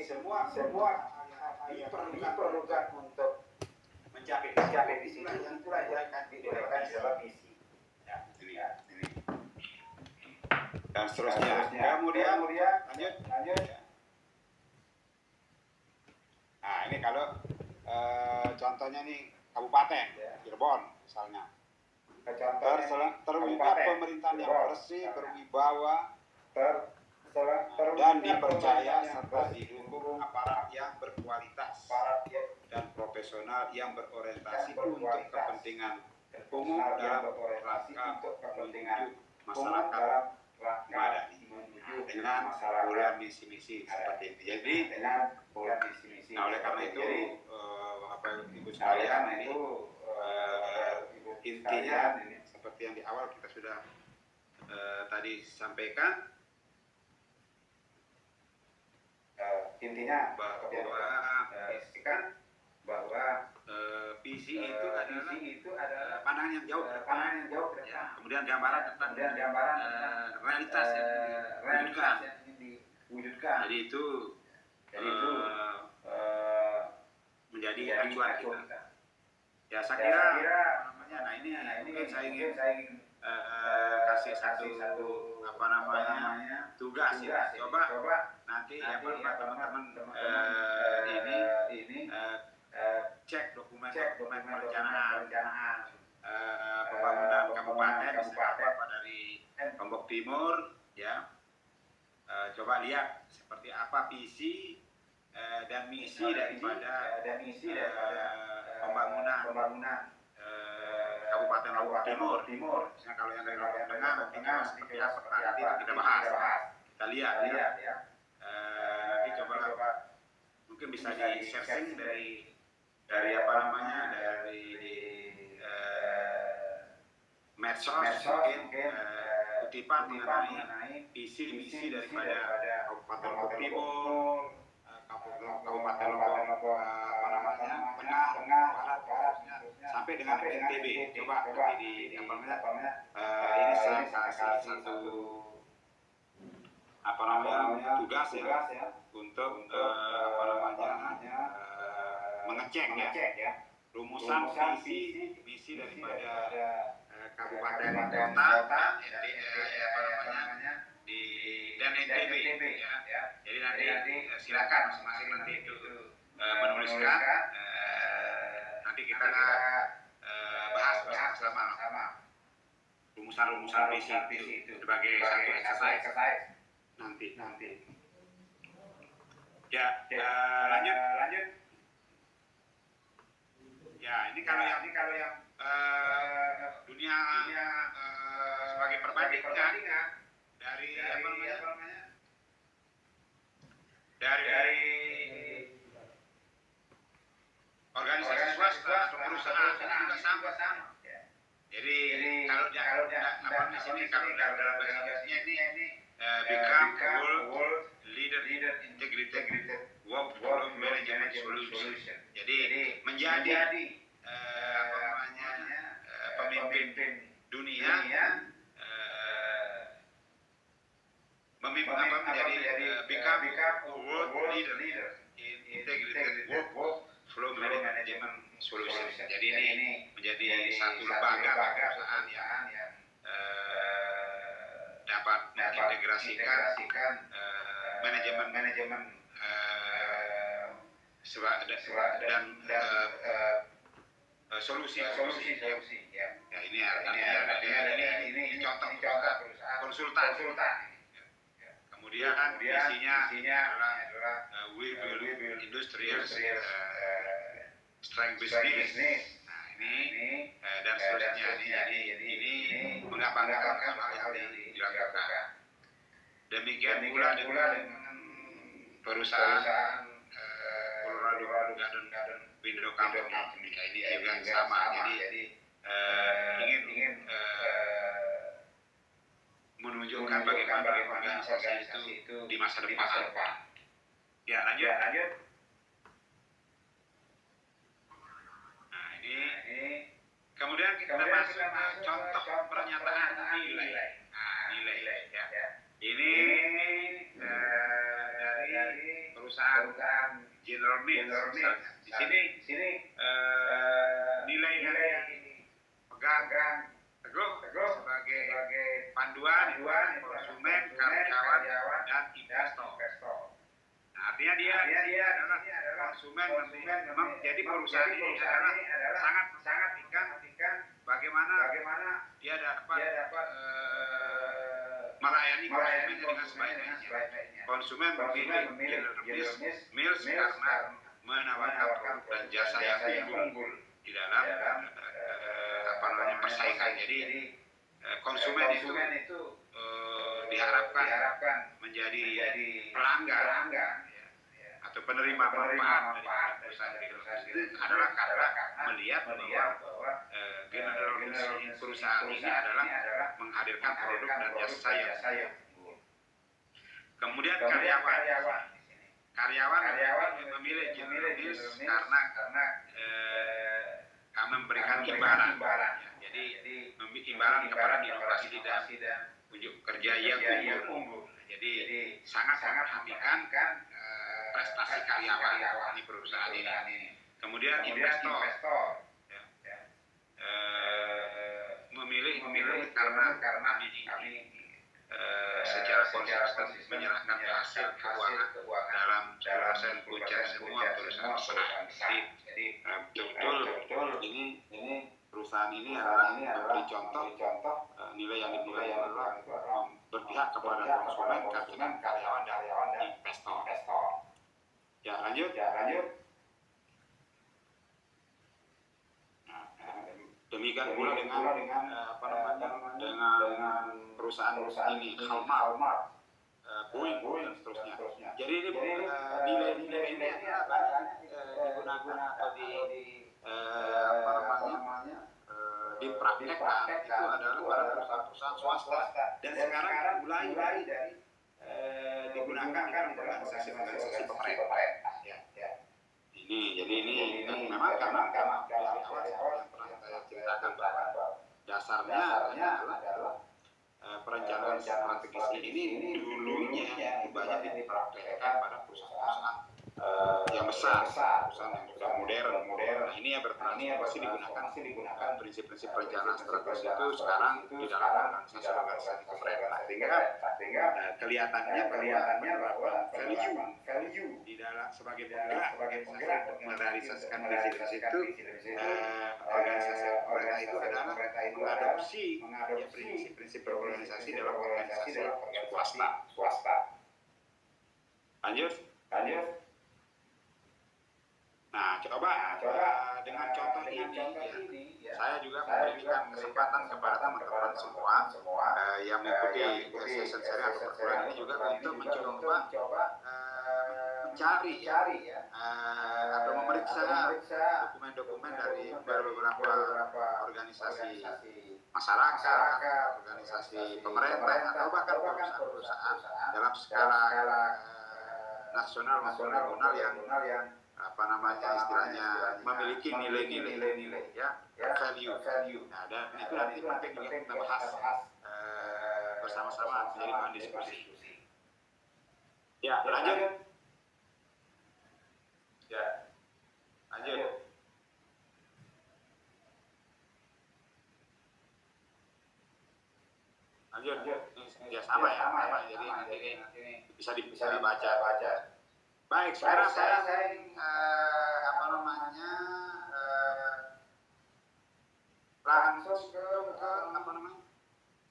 semua diperlukan untuk mencapai visi itu, itulah yang akan diuraikan di dalam misi. Ya, ini. Dan seterusnya. Kemudian lanjut. Nah, ini kalau contohnya nih kabupaten Cirebon misalnya. Terwujud pemerintahan yang bersih, berwibawa, dan dipercaya serta didukung aparat yang berkualitas dan profesional yang berorientasi untuk kepentingan umum dalam rangka menuju masyarakat madani dengan program misi-misi seperti ini. Jadi, nah oleh karena itu, Ibu sekalian, ini intinya seperti yang di awal kita sudah tadi sampaikan, intinya bahwa visi itu adalah pandangan yang jauh ke depan, ya. Kemudian gambaran tentang realitas yang diwujudkan. Jadi itu menjadi acuan kita. Ya saya kira namanya, nah ini mungkin saya ingin kasih satu tugas ya. Coba nanti teman-teman ini cek dokumen perencanaan pembangunan kabupaten misalnya dari Lombok Timur, ya. Coba lihat seperti apa visi dan misi daripada pembangunan Kabupaten Lombok Timur. Misalnya kalau yang dari Lombok Tengah nanti seperti apa, nanti kita bahas. Kita lihat ya. Nanti coba mungkin bisa di sharing dari medsos mungkin kutipan mengenai visi misi daripada Kabupaten Lombok Timur, Kabupaten Lombok Tengah, Barat, sampai dengan NTB. Coba nanti ini saya kasih satu tugas ya untuk mengecek ya rumusan visi misi daripada kabupaten kota dan NTB ya. Jadi nanti silakan masing-masing nanti itu menuliskan, nanti kita bahas bersama rumusan visi itu sebagai satu exercise nanti. Ya, lanjut. Ya, ini kalau yang dunia sebagai perbandingan dari dari organisasi swasta atau perusahaan juga sama. Jadi kalau di sini kalau dalam bahasa Inggrisnya ini become world leader integrated workflow management solution. Jadi menjadi pemimpin dunia, menjadi become world leader in integrated workflow management solution. Jadi ini menjadi satu lembaga perusahaan yang dapat mengintegrasikan manajemen dan solusi ya. Ya ini contoh konsultan. Kemudian visinya adalah we build industrial strength business. Nah ini dan seterusnya. Ini mengapa-ngapakan hal yang dilakukan. Demikian pula dengan perusahaan Colorado Garden Window Company. Ini juga sama. Jadi ingin menunjukkan bagaimana organisasi itu di masa depan. Ya, lanjut. Nah, ini kemudian kita masuk ke contoh pernyataan nilai. Nah, nilai ya. Ini dari perusahaan General Mills misalnya. Di sini nilai yang pegang teguh sebagai panduan konsumen, karyawan, dan investor. Nah, artinya dia adalah konsumen. Jadi perusahaan ini adalah sangat penting bagaimana dia dapat melayani konsumennya dengan sebaik-baiknya. Konsumen memilih General Mills karena menawarkan produk dan jasa yang unggul di dalam persaingan. Jadi konsumen itu diharapkan menjadi pelanggan atau penerima manfaat dari perusahaan itu adalah karena melihat bahwa General Mills perusahaan ini adalah menghadirkan produk dan jasa yang unggul. Kemudian karyawan memilih General Mills karena kami memberikan imbalan. Jadi imbalan kepada inovasi dan unjuk kerja yang unggul. Jadi sangat memperhatikan prestasi karyawan di perusahaan ini. Kemudian investor memilih karena kami secara konsisten menyerahkan hasil keuangan dalam 10% punca semua perusahaan. Jadi betul ini perusahaan ini adalah memberi contoh nilai yang dimulai adalah berpihak kepada konsumen, karyawan, dan investor. Ya, lanjut. Demikian pula dengan perusahaan ini, Hallmark, Boeing dan seterusnya. Jadi ini nilai-nilai ini adalah digunakan atau dipraktekkan itu adalah pada perusahaan swasta dan sekarang mulai dari digunakan dalam organisasi pemerintah. Ini memang karena dari awal yang pernah saya ceritakan bahwa dasarnya adalah perencanaan strategis ini dulunya banyak dipraktekkan pada perusahaan yang besar, perusahaan yang sudah modern. Nah, ini yang bertransformasi digunakan prinsip-prinsip perencanaan strategis itu sekarang di dalam organisasi pemerintah, sehingga kelihatannya bahwa value di dalam sebagai penggerak untuk merealisasikan visi itu organisasi pemerintah itu adalah mengadopsi prinsip-prinsip berorganisasi dalam organisasi swasta. Lanjut. Nah, coba dengan contoh ini saya juga memberikan kesempatan kepada teman-teman semua yang mengikuti session seri atau perkuliahan ini juga untuk mencoba mencari atau memeriksa dokumen-dokumen dari beberapa organisasi masyarakat, organisasi pemerintah atau bahkan perusahaan dalam skala nasional maupun regional yang istilahnya memiliki nilai-nilai ya, value. Nah, dan itu nanti penting juga kita bahas bersama-sama menjadi bahan diskusi. Ya, lanjut. Ya sama ya. Jadi nanti bisa dibaca. Baik, sekarang saya langsung ke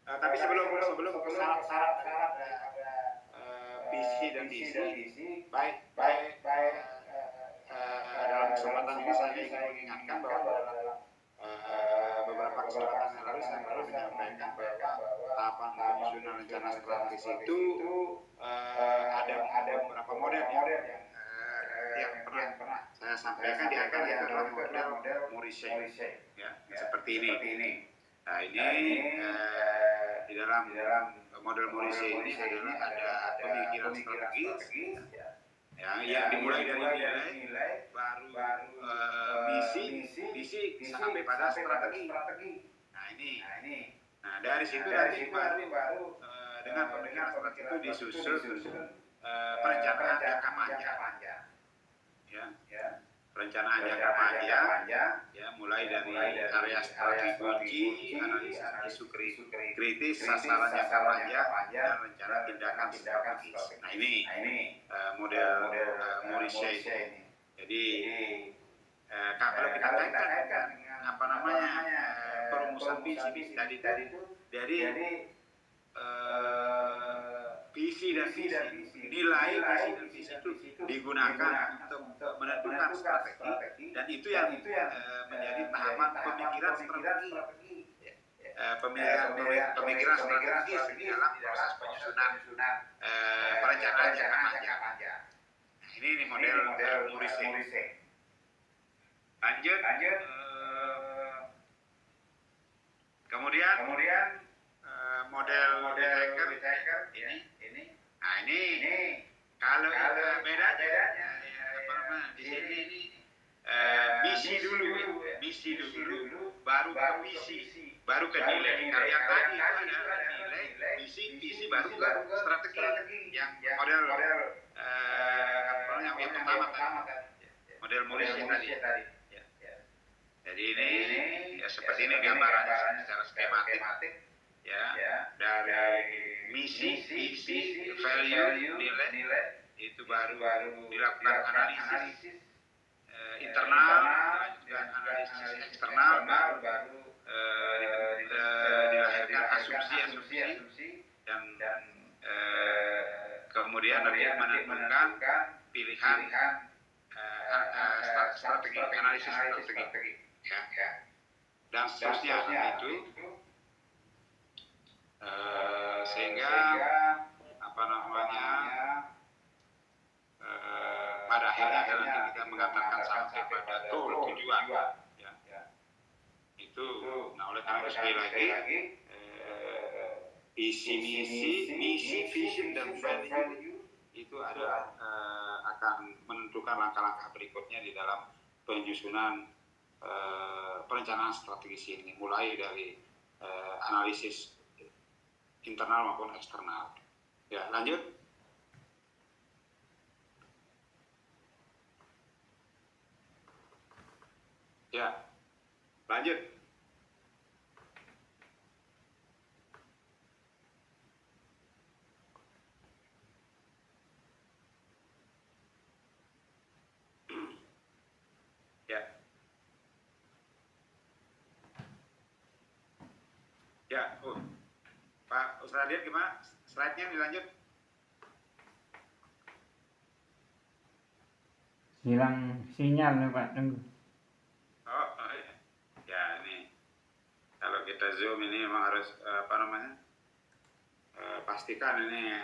tapi sebelum ke syarat visi dan misi, baik dalam kesempatan ini saya ingin mengingatkan bahwa beberapa kesempatan yang lalu saya pernah menyampaikan bahwa tahapan penyusunan rencana strategis itu ada beberapa model yang pernah saya sampaikan di akan itu adalah model Morrissey ya, seperti ini. Nah, ini di dalam model Morrissey ini adalah ada pemikiran strategis yang dimulai dari nilai baru misi sampai pada strategi. Nah, ini. Nah, dari situ nanti baru dengan pemikiran strategi itu disusun perencanaan jangka panjang, ya. Perencanaan jangka panjang, ya, mulai dari area strategi, analisis isu kritis, sasaran jangka panjang, dan rencana tindakan strategis. Nah ini model Morrissey ini. Jadi kalau kita kaitkan dengan apa namanya perumusan visi tadi itu dari visi dan visi, nilai visi dan visi itu digunakan untuk menentukan strategi, dan itu yang menjadi tahapan pemikiran strategi. Pemikiran strategis di dalam proses penyusunan perencanaan jangka panjang. Nah, ini model Morrissey. Lanjut. Kemudian model Whittaker ini. Nah ini kalau bedanya apa namanya di sini ini misi dulu, baru ke visi, baru ke nilai. Kalau yang tadi itu adalah nilai, visi baru ke strategi. Yang model yang pertama tadi, model Morrissey tadi. Jadi ini ya seperti ini gambarannya secara skematik, ya, dari misi, visi, value, nilai itu baru dilakukan analisis internal, dilanjutkan analisis eksternal, baru dilahirkan asumsi dan kemudian nanti menentukan pilihan strategi, analisis strategi, ya. Dan seterusnya itu sehingga apa namanya pada akhirnya nanti kita mengatakan sampai pada goal, tujuan, ya. Itu, nah oleh karena itu sekali lagi isi misi, vision dan value itu adalah akan menentukan langkah-langkah berikutnya di dalam penyusunan perencanaan strategis ini, mulai dari analisis internal maupun eksternal. Ya, lanjut. Ya, lanjut. Ya, Pak Ustadz lihat gimana? Slide-nya dilanjut. Hilang sinyal nih Pak, tunggu. Ya ini kalau kita zoom ini memang harus apa namanya pastikan ini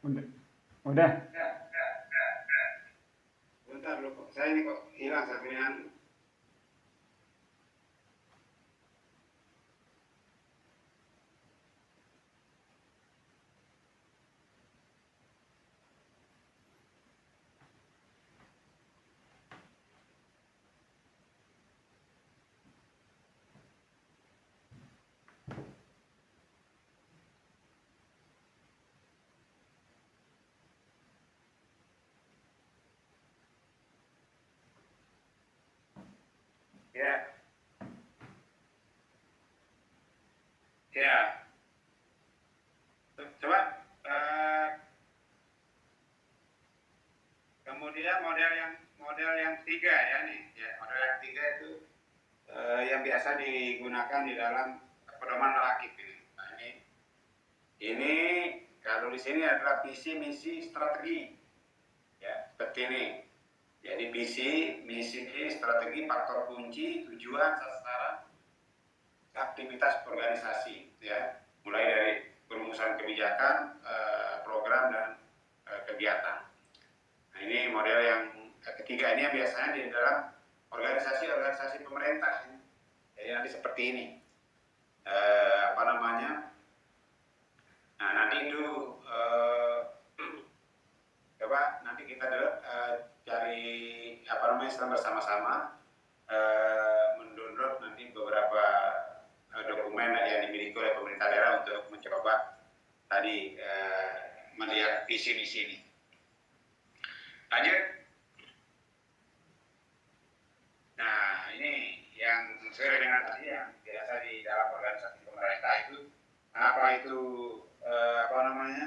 Udah. Udah. Bentar dulu, saya ini kok hilang serpihan. Ya, ya. Coba kemudian model yang ketiga ya nih, ya model yang ketiga itu yang biasa digunakan di dalam pedoman rakit ini. Nah, ini kalau di sini adalah visi, misi, strategi, ya seperti ini. Jadi visi, misi, strategi, faktor kunci, tujuan, sasaran, aktivitas organisasi, ya mulai dari perumusan kebijakan, program dan kegiatan. Nah ini model yang ketiga ini yang biasanya di dalam organisasi pemerintah. Jadi nanti seperti ini, apa namanya? Nah nanti itu coba nanti kita cari apa namanya bersama-sama mendownload nanti beberapa dokumen yang dimiliki oleh pemerintah daerah untuk mencoba tadi melihat visi misi ini. Lanjut. Nah ini yang sesuai dengan tadi yang biasa di dalam organisasi pemerintah itu apa itu apa namanya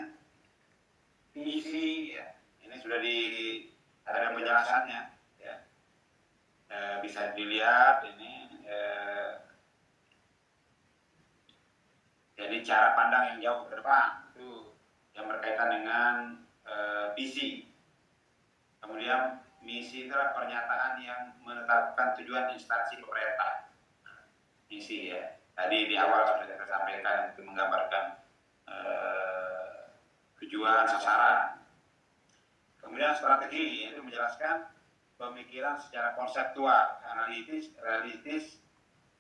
visi ya. Ini sudah ada penjelasannya ya. Bisa dilihat ini jadi cara pandang yang jauh ke depan itu yang berkaitan dengan visi. Kemudian misi adalah pernyataan yang menetapkan tujuan instansi pemerintah. Misi ya. Tadi di awal sudah saya sampaikan itu menggambarkan tujuan, sasaran. Kemudian strategi itu menjelaskan pemikiran secara konseptual, analitis, realistis,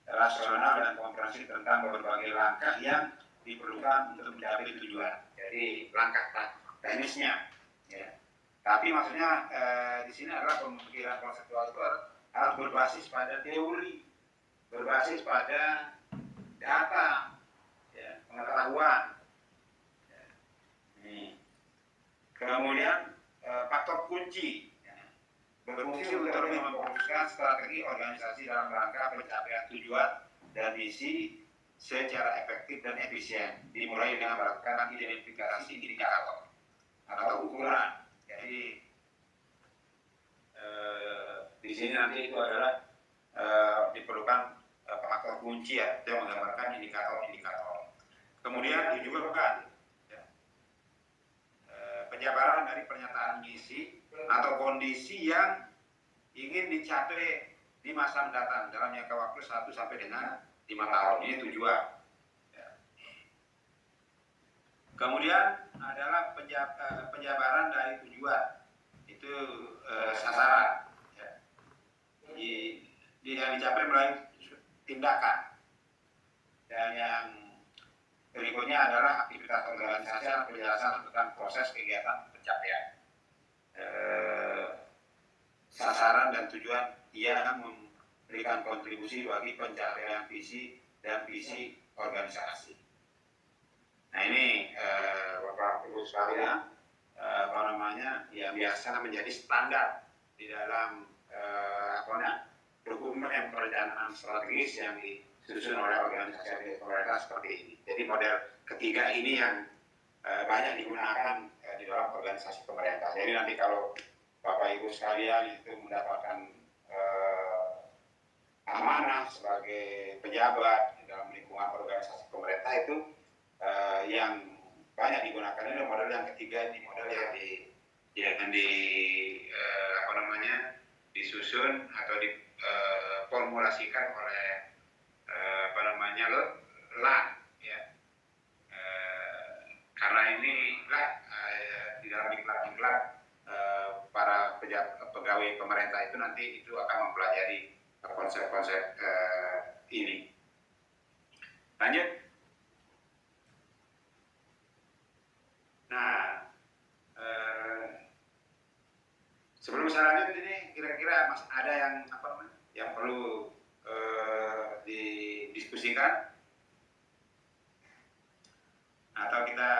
rasional dan komprehensif tentang berbagai langkah yang diperlukan untuk mencapai tujuan. Jadi langkah teknisnya. Ya. Tapi maksudnya di sini adalah pemikiran konseptual itu harus berbasis pada teori, berbasis pada data, ya, pengetahuan. Ya. Kemudian faktor kunci berfungsi untuk memfokuskan strategi organisasi dalam rangka pencapaian tujuan dan misi secara efektif dan efisien. Dimulai dengan melakukan identifikasi indikator atau ukuran. Jadi di sini nanti itu adalah diperlukan faktor kunci ya, yang menggambarkan indikator-indikator. Kemudian juga bukan ya, penjabaran dari pernyataan misi atau kondisi yang ingin dicapai di masa mendatang dalam jangka waktu 1 sampai dengan 5 tahun. Ini tujuan. Ya. Kemudian adalah penjabaran dari tujuan. Itu sasaran. Ya. Yang dicapai melalui tindakan. Dan yang berikutnya adalah aktivitas organisasi dan penjelasan tentang proses kegiatan pencapaian. Sasaran dan tujuan yang memberikan kontribusi bagi pencapaian visi dan visi organisasi. Nah ini Bapak Ibu sekalian, apa namanya, yang biasa menjadi standar di dalam dokumen perencanaan strategis yang disusun oleh organisasi pemerintah seperti ini. Jadi model ketiga ini yang banyak digunakan di dalam organisasi pemerintah. Jadi nanti kalau Bapak Ibu sekalian itu mendapatkan amanah sebagai pejabat di dalam lingkungan organisasi pemerintah itu yang banyak digunakan ini model yang ketiga, ini model yang apa namanya disusun atau diformulasikan oleh apa namanya LAN ya. Karena ini dalam diklat-diklat para pegawai pemerintah itu nanti itu akan mempelajari konsep-konsep ini. Lanjut. Nah, sebelum saya lanjut ini kira-kira Mas ada yang perlu didiskusikan atau kita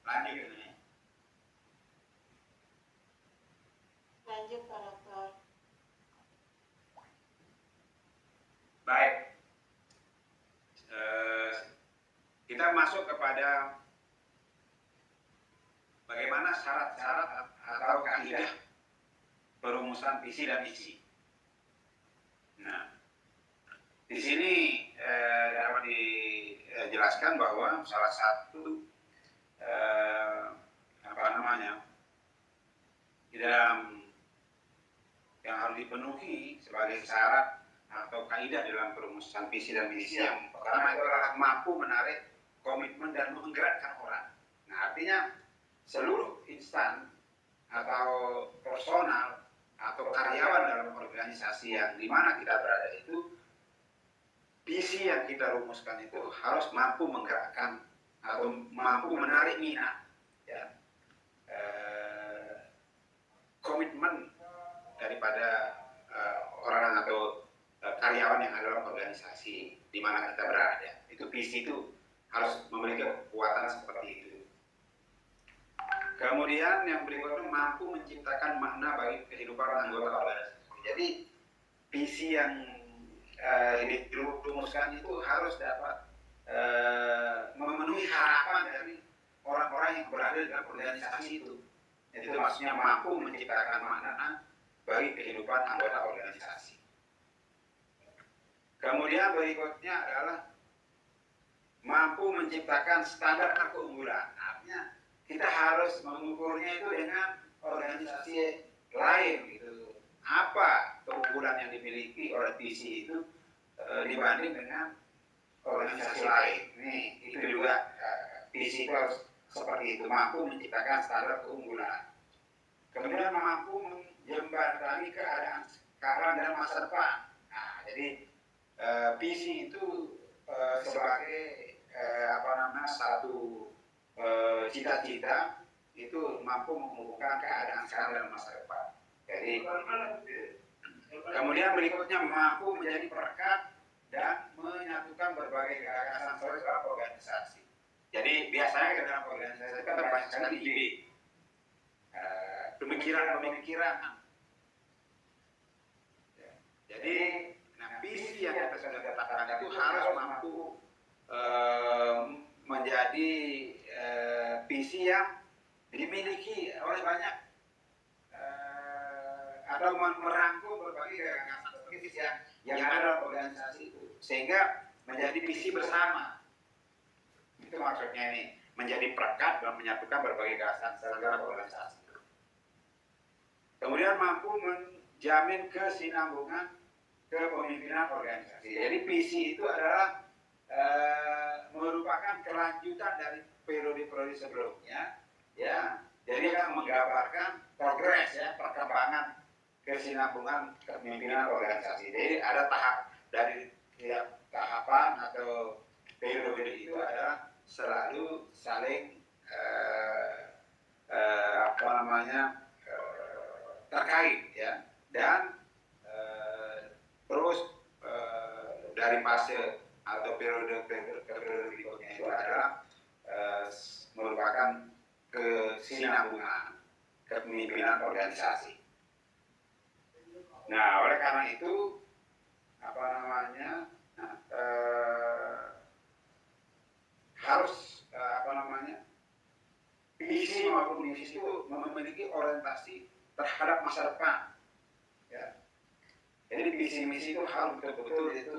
lanjut ini? Lanjut Pak Dokter. Baik, kita masuk kepada bagaimana syarat-syarat atau kaidah perumusan visi dan misi. Nah, di sini dapat dijelaskan bahwa salah satu di dalam yang harus dipenuhi sebagai syarat atau kaidah dalam perumusan visi dan misi yang pertama itu adalah mampu menarik komitmen dan menggerakkan orang. Nah, artinya seluruh instan atau personal atau karyawan dalam organisasi yang dimana kita berada itu, visi yang kita rumuskan itu harus mampu menggerakkan atau mampu menarik minat, ya, komitmen daripada orang atau karyawan yang ada dalam organisasi di mana kita berada. Itu visi itu harus memiliki kekuatan seperti itu. Kemudian yang berikutnya mampu menciptakan makna bagi kehidupan anggota organisasi. Jadi visi yang dirumuskan itu harus dapat memenuhi harapan dari orang-orang yang berada dalam organisasi itu. Jadi itu maksudnya mampu menciptakan makna bagi kehidupan anggota organisasi. Kemudian berikutnya adalah mampu menciptakan standar keunggulan. Artinya kita harus mengukurnya itu dengan organisasi lain gitu. Apa keunggulan yang dimiliki oleh visi itu dibanding dengan organisasi lain. Nih, itu juga visi itu harus seperti itu, mampu menciptakan standar keunggulan. Kemudian mampu menjembatani keadaan sekarang dan masa depan. Nah, jadi visi itu sebagai satu cita-cita itu mampu menghubungkan keadaan sekarang dan masa depan. Jadi kemudian berikutnya mampu menjadi perekat dan menyatukan berbagai gagasan dalam organisasi. Jadi biasanya dalam organisasi kita banyak sekali ide, pemikiran. Jadi visi yang kita sudah tetapkan itu harus mampu menjadi visi yang dimiliki oleh banyak atau merangkum berbagai gagasan visi yang ada dalam organisasi itu, sehingga menjadi visi bersama. Itu maksudnya ini, menjadi perekat dan menyatukan berbagai gagasan dalam organisasi. Kemudian mampu menjamin kesinambungan kepemimpinan organisasi. Jadi visi itu adalah merupakan kelanjutan dari periode-periode sebelumnya, ya. Jadi akan menggambarkan progres, ya, perkembangan kesinambungan kepemimpinan organisasi. Jadi ada tahap dari tiap tahapan atau periode itu adalah selalu saling terkait, ya, dan terus dari fase atau periode berikutnya itu adalah merupakan kesinambungan kepemimpinan organisasi. Nah, oleh karena itu harus visi maupun misi itu memiliki orientasi terhadap masa depan, ya. Jadi visi misi itu harus betul-betul itu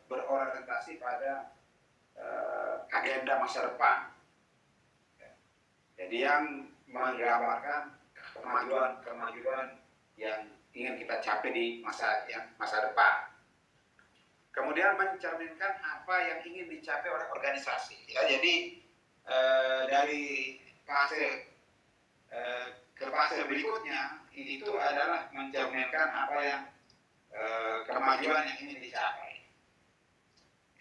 berorientasi pada agenda masa depan, ya. Jadi yang menggambarkan kemajuan yang ingin kita capai di masa depan. Kemudian mencerminkan apa yang ingin dicapai oleh organisasi, ya. Jadi dari ke fase berikutnya itu adalah mencerminkan apa yang kemajuan yang ingin dicapai.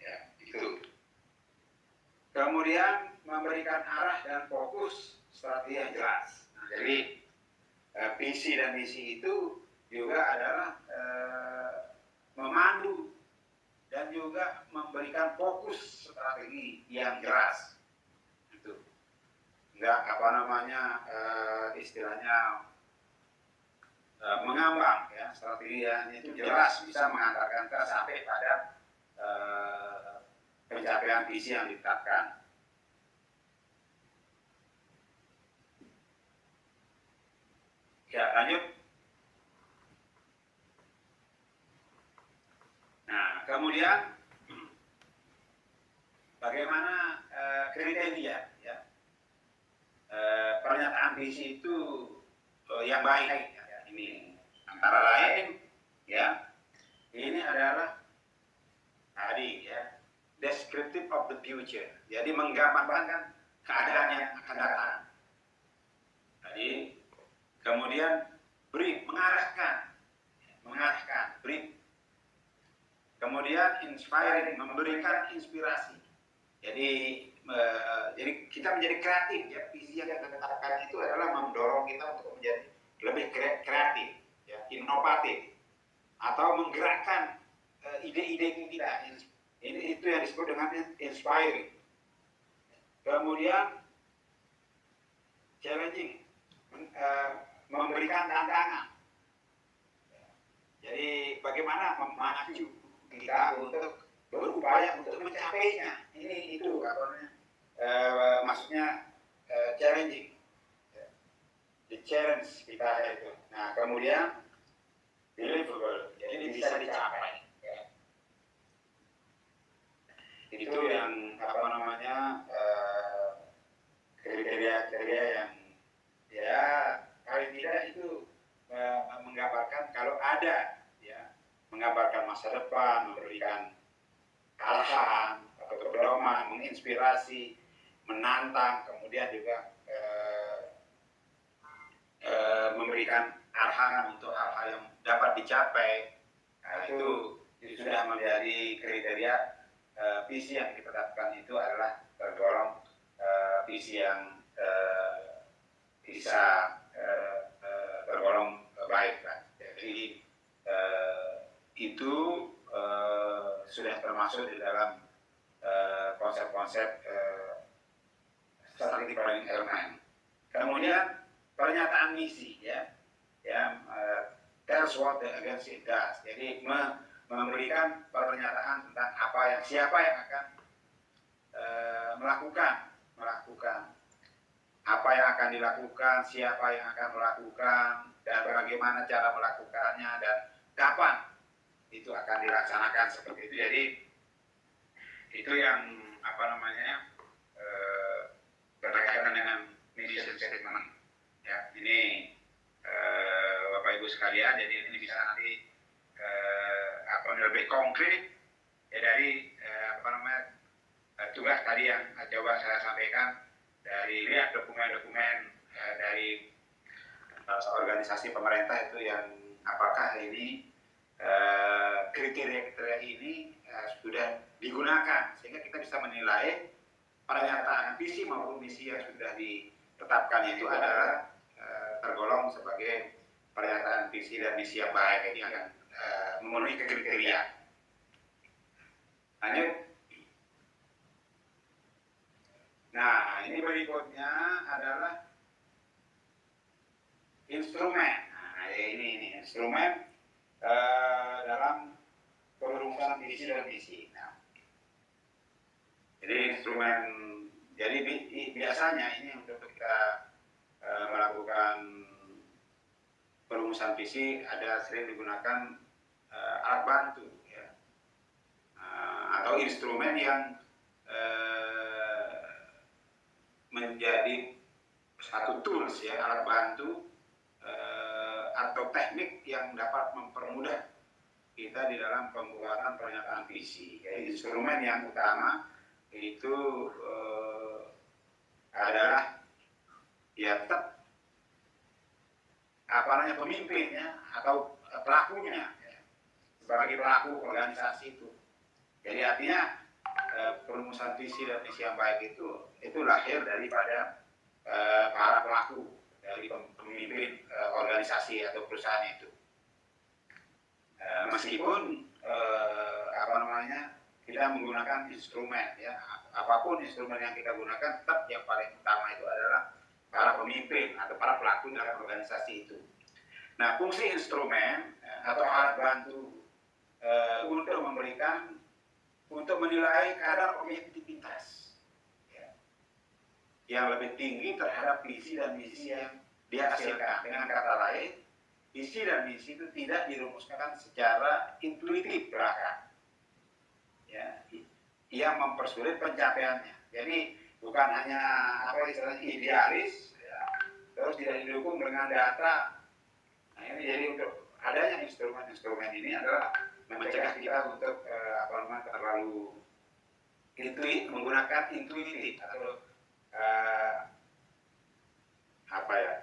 Ya, itu. Kemudian memberikan arah dan fokus strategi yang jelas. Nah, jadi visi dan misi itu juga adalah memandu dan juga memberikan fokus strategi yang jelas. Itu enggak istilahnya mengambang ya, strategi yang itu jelas bisa mengantarkan kita sampai pada pencapaian visi yang ditetapkan. Ya, lanjut. Nah, kemudian bagaimana kriteria ya, pernyataan visi itu yang baik ya. Ini antara lain ya, ini adalah tadi ya, descriptive of the future, jadi menggambarkan keadaan yang akan datang. Tadi kemudian brief, mengarahkan brief. Kemudian inspiring, memberikan inspirasi. Jadi kita menjadi kreatif ya. Visi yang kita tetapkan itu adalah mendorong kita untuk menjadi lebih kreatif, ya, inovatif, atau menggerakkan ide-ide kita. Itu yang disebut dengan inspiring. Kemudian challenging, memberikan tantangan. Jadi bagaimana memacu kita untuk berupaya untuk mencapainya. Itu apa namanya? Maksudnya challenging, the challenge kita itu. Nah, kemudian deliverable, jadi bisa dicapai. Ya. Itu yang apa namanya kriteria yang ya paling tidak itu menggambarkan kalau ada ya, menggambarkan masa depan, memberikan arahan atau pedoman, menginspirasi, menantang, kemudian juga memberikan arahan untuk hal-hal yang dapat dicapai. Nah, itu sudah menjadi kriteria visi yang ditetapkan itu adalah tergolong visi yang bisa tergolong baik, kan? Jadi itu sudah termasuk di dalam konsep-konsep strategi planning elemen. Kemudian pernyataan misi ya, tells what the agency does. Jadi memberikan pernyataan tentang siapa yang akan melakukan apa yang akan dilakukan, siapa yang akan melakukan, dan bagaimana cara melakukannya dan kapan itu akan dilaksanakan seperti itu. Jadi itu yang apa namanya berkaitan dengan mission statement. Ya, ini Bapak Ibu sekalian, jadi ini bisa nanti lebih konkret ya dari tugas tadi yang coba saya sampaikan, dari lihat dokumen-dokumen dari organisasi pemerintah itu yang apakah ini kriteria-kriteria ini sudah digunakan sehingga kita bisa menilai pernyataan visi maupun misi yang sudah ditetapkan itu adalah tergolong sebagai pernyataan visi dan misi yang baik, ini akan memenuhi kriteria. Lanjut. Nah, ini berikutnya adalah instrumen. Nah, ini instrumen dalam perumusan visi dan misi. Nah, jadi instrumen, jadi biasanya ini untuk kita melakukan perumusan visi ada sering digunakan alat bantu ya, atau instrumen yang menjadi satu tools ya, alat bantu atau teknik yang dapat mempermudah kita di dalam pembuatan pernyataan visi. Jadi instrumen yang utama itu adalah ya tetap apa namanya pemimpinnya atau pelakunya ya, sebagai pelaku organisasi itu. Jadi artinya perumusan visi dan misi yang baik itu lahir daripada para pelaku dari pemimpin organisasi atau perusahaan itu. Meskipun apa namanya kita menggunakan instrumen ya, apapun instrumen yang kita gunakan, tetap yang paling utama itu adalah para pemimpin atau para pelaku dalam organisasi itu. Nah, fungsi instrumen atau alat bantu untuk menilai kadar objektivitas ya, yang lebih tinggi terhadap visi dan misi yang dihasilkan. Dengan kata lain, visi dan misi itu tidak dirumuskan secara intuitif belaka, ya, yang mempersulit pencapaiannya. Jadi bukan hanya apa istilahnya idealis, ya, terus tidak didukung dengan data. Nah ini jadi untuk adanya instrumen-instrumen ini adalah mencegah kita untuk apa namanya terlalu menggunakan intuitif atau apa ya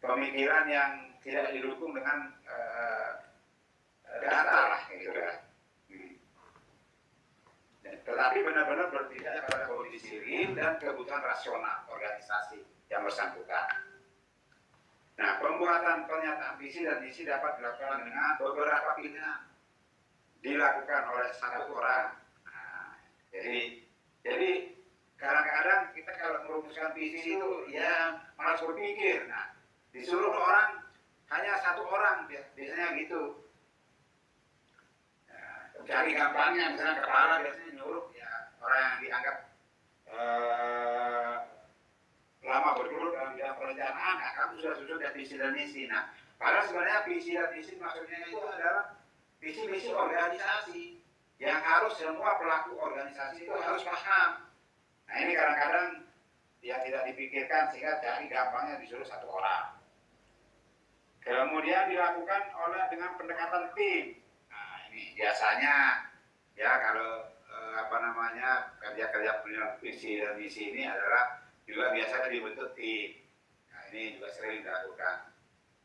pemikiran yang tidak didukung dengan data lah gitu ya. Tetapi benar-benar berpijak pada kondisi real dan kebutuhan rasional organisasi yang bersangkutan. Nah, pembuatan pernyataan visi dan misi dapat dilakukan dengan beberapa pilihan. Dilakukan oleh satu orang. Nah, jadi kadang-kadang kita kalau merumuskan visi itu ya malas berpikir. Nah, disuruh orang hanya satu orang biasanya gitu. Cari gampangnya misalnya kepala biasanya nyuruh ya orang yang dianggap lama bergelut dalam bidang perencanaan, nah kamu sudah susun visi dan misi. Nah, padahal sebenarnya visi dan misi maksudnya itu adalah visi misi organisasi yang harus semua pelaku organisasi itu harus paham. Nah ini kadang-kadang yang tidak dipikirkan sehingga cari gampangnya disuruh satu orang. Kemudian dilakukan dengan pendekatan tim. Nah ini biasanya ya kalau apa namanya kerja-kerja visi dan misi ini adalah juga biasanya dibentuk tim. Nah ini juga sering dilakukan.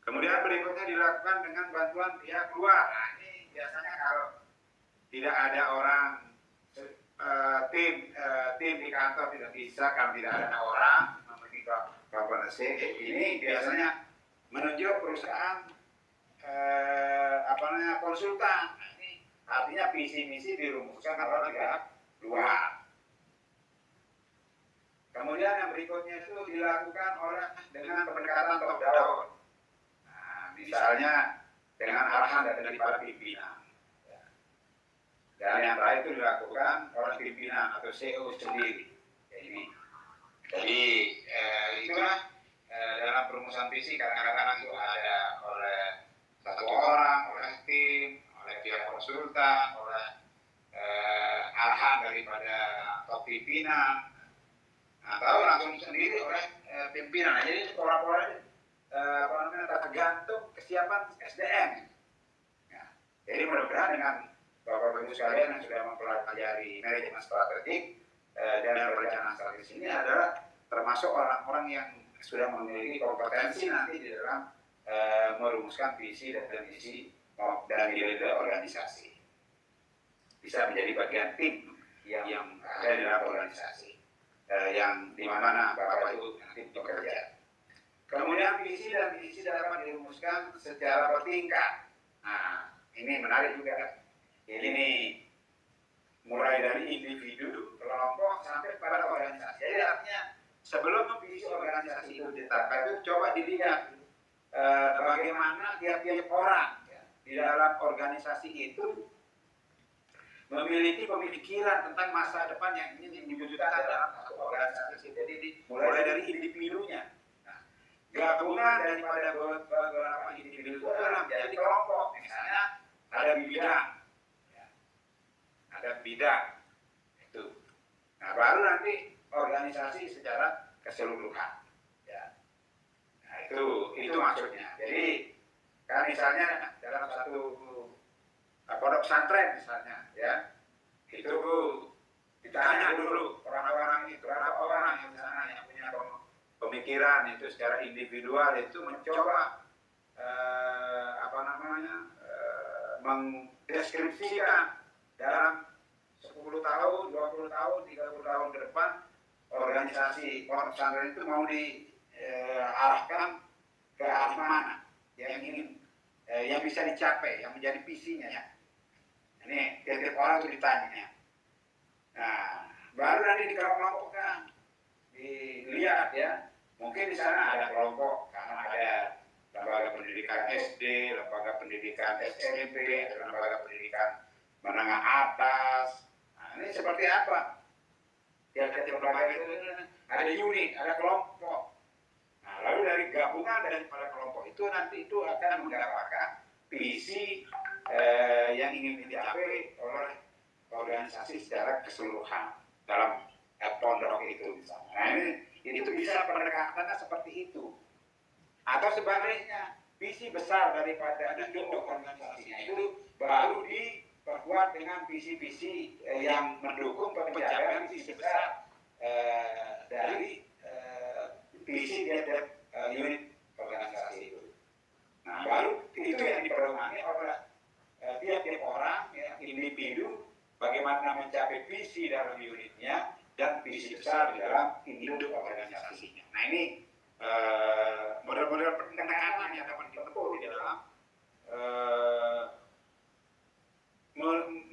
Kemudian berikutnya dilakukan dengan bantuan pihak luar. Nah ini biasanya kalau tidak ada orang tim di kantor tidak bisa kalau tidak ada orang memiliki kompetensi ini biasanya menunjuk perusahaan apa namanya konsultan. Nah, ini artinya visi misi dirumuskan oleh pihak luar. Kemudian yang berikutnya itu dilakukan dengan pendekatan top down. Nah, misalnya dengan arahan daripada pimpinan. Dan yang terakhir itu dilakukan oleh pimpinan atau CEO sendiri. Jadi itulah dalam perumusan visi kadang-kadang itu ada oleh satu orang, oleh tim, oleh pihak konsultan, oleh arahan daripada top pimpinan, atau langsung sendiri oleh pimpinan. Nah, jadi pola-polanya apa namanya tergantung kesiapan SDM. Ya. Jadi mudah-mudahan dengan Bapak Ibu sekalian yang sudah mempelajari manajemen strategik dan perencanaan strategis ini adalah termasuk orang-orang yang sudah memiliki kompetensi nanti di dalam merumuskan visi dan misi dan nilai organisasi. Bisa menjadi bagian tim yang ada di dalam organisasi. Yang dimana Bapak Ibu nanti bekerja. Kemudian visi dan misi dapat dirumuskan secara bertingkat. Nah, ini menarik juga. Ini mulai dari individu, kelompok sampai pada organisasi. Jadi artinya sebelum visi organisasi itu ditetapkan itu coba dilihat bagaimana tiap-tiap orang ya, di dalam organisasi itu memiliki pemikiran tentang masa depan yang ingin diwujudkan dalam satu organisasi. Jadi mulai dari individunya. Nah, gabungan daripada beberapa individu itu adalah menjadi kelompok. Misalnya ada bidang, ya. Ada bidang itu. Nah baru nanti organisasi secara keseluruhan. Ya. Nah itu maksudnya. Jadi kan misalnya dalam satu pondok pesantren misalnya, ya itu ditanya dulu orang-orang itu berapa orang yang di sana yang punya pemikiran itu secara individual itu mencoba mendeskripsikan dalam 10 tahun, 20 tahun, 30 tahun ke depan organisasi pondok pesantren itu mau diarahkan ke arah mana yang ingin yang bisa dicapai, yang menjadi visinya ya. Ini tiap orang itu ditanya. Nah, baru nanti dikelompokkan, dilihat ya. Mungkin di sana ada kelompok karena ada lembaga pendidikan SD, lembaga pendidikan SMP, lembaga pendidikan menengah atas. Nah, ini seperti apa? Tiap-tiap lembaga itu ada unit, ada kelompok. Nah, lalu dari gabungan daripada kelompok itu nanti itu akan menggambarkan visi yang ingin dicapai oleh organisasi secara keseluruhan dalam pondok itu misalnya. Nah, ini itu bisa pendekatannya seperti itu. Atau sebaliknya, visi besar daripada induk organisasinya itu baru diperkuat dengan visi-visi yang mendukung pencapaian visi besar dari visi tiap unit organisasi itu. Nah, baru itu yang dipedomani oleh tiap-tiap orang, ya, individu, bagaimana mencapai visi dalam unitnya dan visi besar di dalam induk organisasinya. Nah, ini model-model pendekatan yang dapat ditempuh di dalam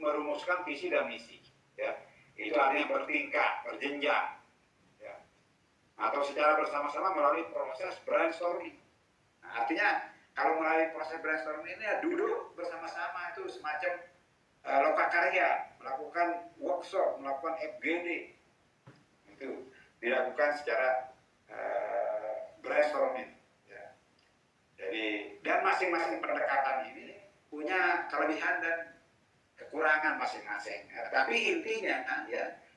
merumuskan visi dan misi. Ya. Itu artinya bertingkat, berjenjang, ya. Atau secara bersama-sama melalui proses brainstorming. Nah, artinya kalau melalui proses brainstorming ini ya duduk bersama-sama, itu semacam lokakarya, melakukan workshop, melakukan FGD, itu dilakukan secara brainstorming. Ya. Jadi dan masing-masing pendekatan ini punya kelebihan dan kekurangan masing-masing. Ya, tapi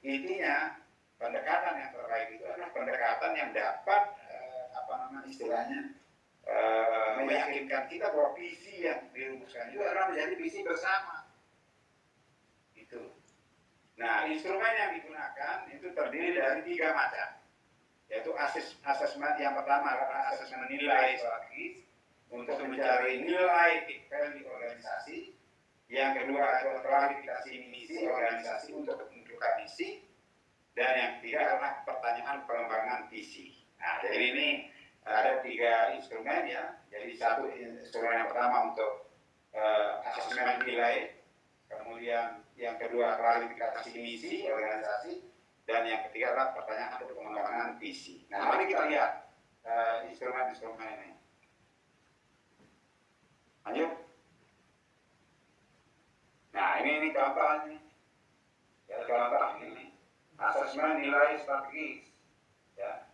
intinya pendekatan yang terbaik itu adalah pendekatan yang dapat istilahnya meyakinkan kita bahwa visi yang dirumuskan itu adalah menjadi visi bersama. Itu. Nah, instrumen yang digunakan itu terdiri dari 3 macam, yaitu asesmen. Yang pertama adalah asesmen nilai strategis untuk mencari nilai value organisasi. Yang kedua adalah klarifikasi misi organisasi untuk menentukan misi. Dan yang ketiga adalah pertanyaan pengembangan visi. Nah, jadi ini ada 3 instrumen ya. Jadi satu instrumen yang pertama untuk asesmen nilai, kemudian yang kedua klarifikasi misi organisasi, dan yang ketiga adalah pertanyaan untuk pengembangan visi. Nah, mari kita lihat instrumen-instrumen ini. Lanjut. Nah, ini contohnya. Ya, contoh ini. Asesmen nilai strategis. Ya.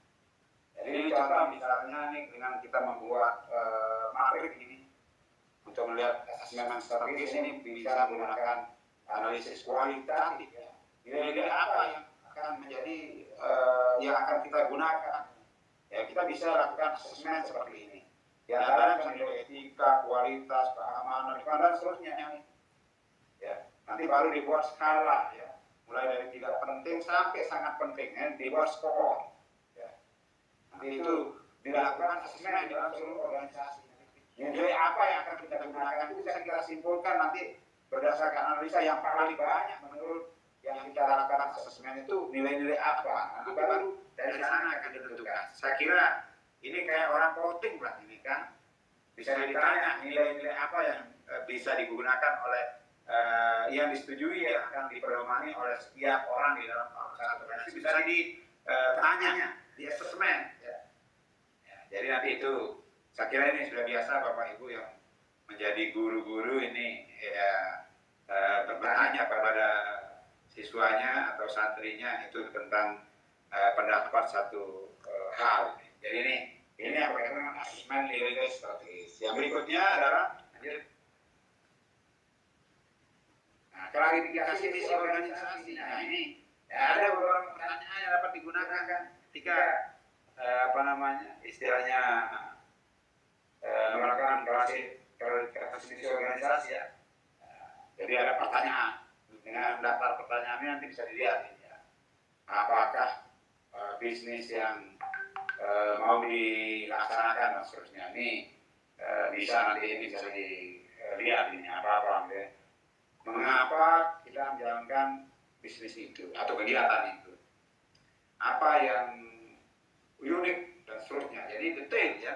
Jadi ini contoh misalnya nih dengan kita membuat matrik ini untuk melihat asesmen strategis ini bisa menggunakan analisis kualitatif ya. Nilai-nilai apa yang akan menjadi yang akan kita gunakan? Ya, kita bisa lakukan asesmen seperti ini. Di antara nilai etika, kualitas, keamanan, dan seterusnya. Ya, nanti baru dibuat skala ya. Mulai dari tidak penting sampai sangat penting ya, dibuat skor. Ya. Nanti itu dilakukan asesmen dalam seluruh organisasi. Nilai apa yang akan kita gunakan itu bisa kita simpulkan nanti berdasarkan analisa yang paling banyak menurut yang kita lakukan asesmen itu nilai-nilai apa. Nanti baru dari sana akan ditentukan. Saya kira ini kayak orang voting lah ini kan. Bisa ditanya nilai-nilai apa yang bisa digunakan oleh yang disetujui yang akan dipedomani oleh setiap orang di dalam satu organisasi, bisa ditanya di asesmen ya. Ya, jadi nanti itu saya kira ini sudah biasa Bapak Ibu yang menjadi guru-guru ini ya, bertanya kepada siswanya atau santrinya itu tentang pendapat satu hal. Jadi ini yang berkaitan dengan asesmen nilai strategis. Yang berikutnya adalah klarifikasi misi organisasi. Nah, ini ya, ada beberapa pertanyaan yang dapat digunakan ketika istilahnya melakukan klarifikasi misi organisasi ya. Jadi ada pertanyaan dengan daftar pertanyaannya nanti bisa dilihat ya. Apakah bisnis yang mau dilaksanakan dan seterusnya. Ini bisa nanti ini bisa dilihat ini apa-apa gitu ya. Mengapa kita menjalankan bisnis itu atau kegiatan itu? Apa yang unik dan seterusnya. Jadi detail ya.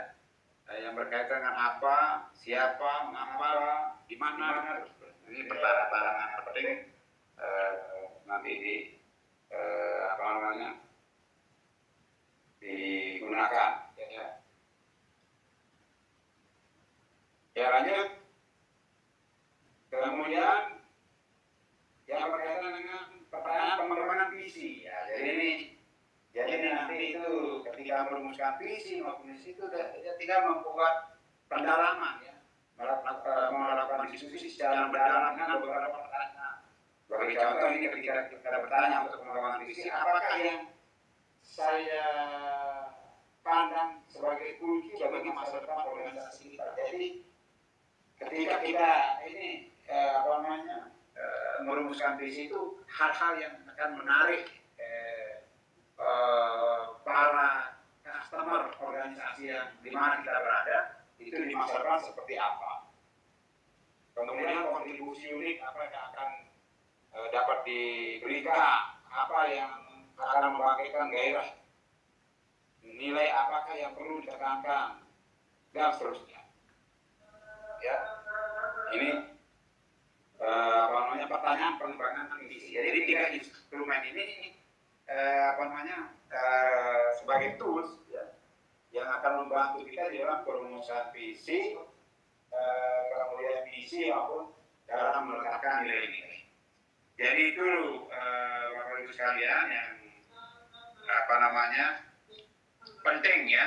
Yang berkaitan dengan apa, siapa, mengapa, di mana, terus. Ini pertanyaan penting nanti apa namanya digunakan. Ya lanjut. Kemudian yang berkaitan dengan pertanyaan pengembangan visi. Ya, jadi nanti itu ketika merumuskan visi maupun visi itu ya tinggal membuat pendalaman ya, melakukan diskusi secara mendalam dengan beberapa pertanyaan. Sebagai contoh ini ketika kita bertanya untuk pengembangan visi, apakah yang saya pandang sebagai kunci bagi masa depan organisasi kita. Jadi ketika kita ini merumuskan visi itu hal-hal yang akan menarik para customer organisasi yang di mana kita berada itu di masa depan seperti apa. Kemudian kontribusi unik apa yang akan dapat diberikan, apa yang akan membangkitkan gairah, nilai apakah yang perlu ditekankan dan seterusnya. Ya, ini pertanyaan pengembangan visi. Jadi 3 instrumen ini sebagai tools ya, yang akan membantu kita dalam perumusan visi, kemudian visi maupun dalam meletakkan nilai-nilai. Jadi itu Bapak Ibu sekalian yang penting ya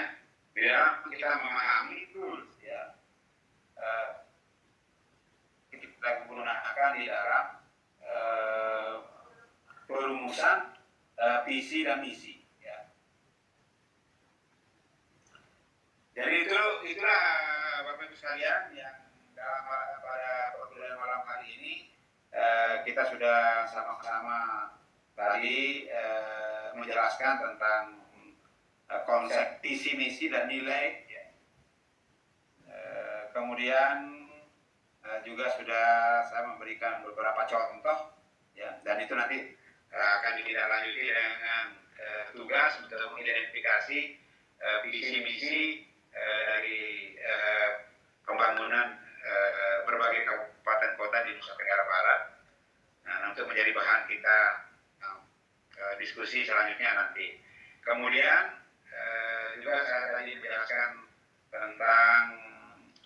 dalam kita memahami tools ya. Kita gunakan di dalam perumusan visi dan misi ya. Jadi itulah Bapak Ibu sekalian yang pada perkuliahan malam hari ini kita sudah sama-sama tadi menjelaskan tentang konsep visi misi dan nilai ya. Kemudian juga sudah saya memberikan beberapa contoh ya, dan itu nanti akan ditindaklanjuti dengan tugas untuk mengidentifikasi visi misi dari pembangunan berbagai kabupaten kota di Nusa Tenggara Barat. Nah, untuk menjadi bahan kita diskusi selanjutnya nanti. Kemudian juga saya tadi menjelaskan tentang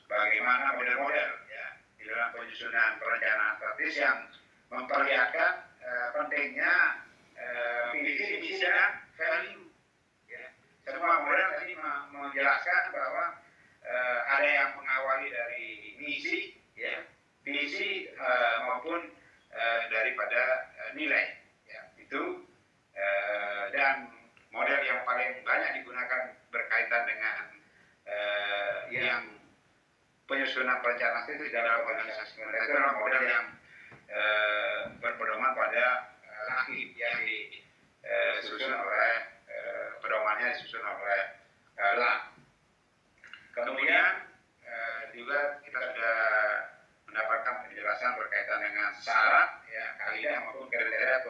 bagaimana model-model ya di dalam penyusunan perencanaan strategis yang memperlihatkan pentingnya visi, misi dan value. Ya. Semua model tadi menjelaskan bahwa ada yang mengawali dari misi, ya, visi maupun daripada nilai. Ya. Itu dan model yang paling banyak digunakan berkaitan dengan yang penyusunan perencanaan itu dalam organisasi itu adalah model yang berpedoman pada lahir yang disusun oleh pedomannya disusun oleh LAM. Kemudian juga kita sudah mendapatkan penjelasan berkaitan dengan syarat, ya, kaidah maupun kriteria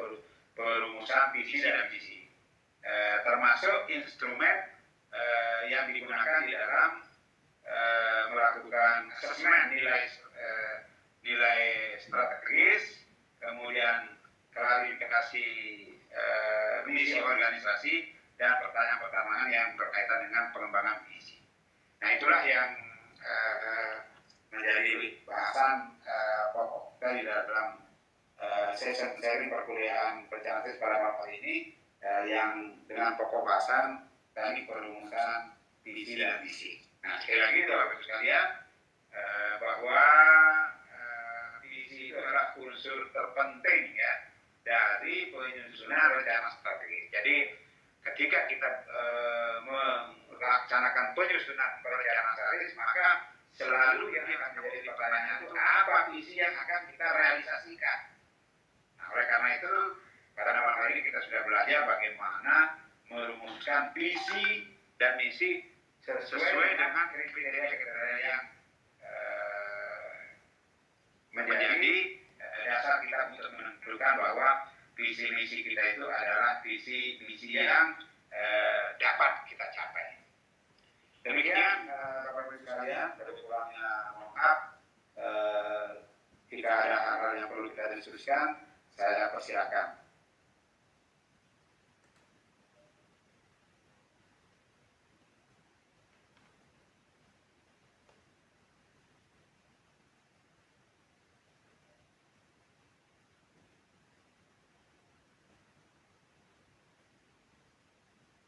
perumusan visi dan misi. Termasuk instrumen yang digunakan di dalam melakukan asesmen nilai strategis, kemudian klarifikasi misi organisasi dan pertanyaan-pertanyaan yang berkaitan dengan pengembangan visi. Nah, itulah yang menjadi bahasan pokok dari dalam session sharing perkuliahan perencanaan pada malam hari ini yang dengan pokok bahasan teknik perumusan visi dan misi. Nah, sekali lagi Bapak Ibu sekalian bahwa visi itu adalah unsur terpenting ya dari penyusunan rencana strategis. Jadi ketika kita melaksanakan penyusunan perencanaan strategis, maka selalu yang akan menjadi pertanyaan itu apa visi yang akan kita realisasikan. Nah, oleh karena itu pada malam hari ini kita sudah belajar bagaimana merumuskan visi dan misi sesuai dengan kriteria yang menjadi dasar kita untuk menentukan bahwa visi misi kita itu adalah visi misi yang dapat kita capai. Demikian Bapak Ibu sekalian, dari kurangnya mohon maaf. Jika ada hal-hal yang perlu kita diskusikan, saya persilakan.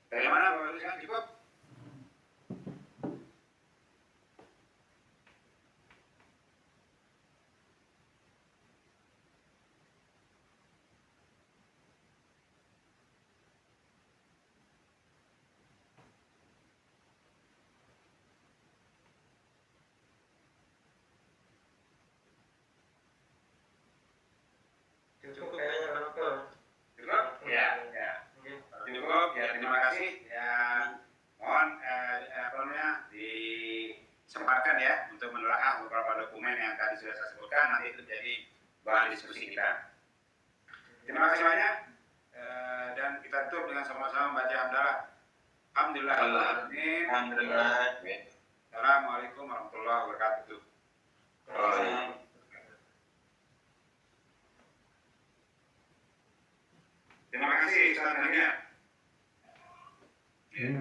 Bagaimana Bapak Ibu sekalian, cukup? Cukup kayaknya Pak. Cukup? Ya. Cukup, ya terima kasih. Ya, mohon disempatkan ya untuk menelaah beberapa dokumen yang tadi sudah saya sebutkan, nanti itu jadi bahan diskusi kita. Terima kasih banyak. Dan kita tutup dengan sama-sama membaca hamdalah. Alhamdulillahirrahmanirrahim. Alhamdulillah. Assalamualaikum warahmatullahi wabarakatuh. Terima kasih Ustaz Daniel. Iya.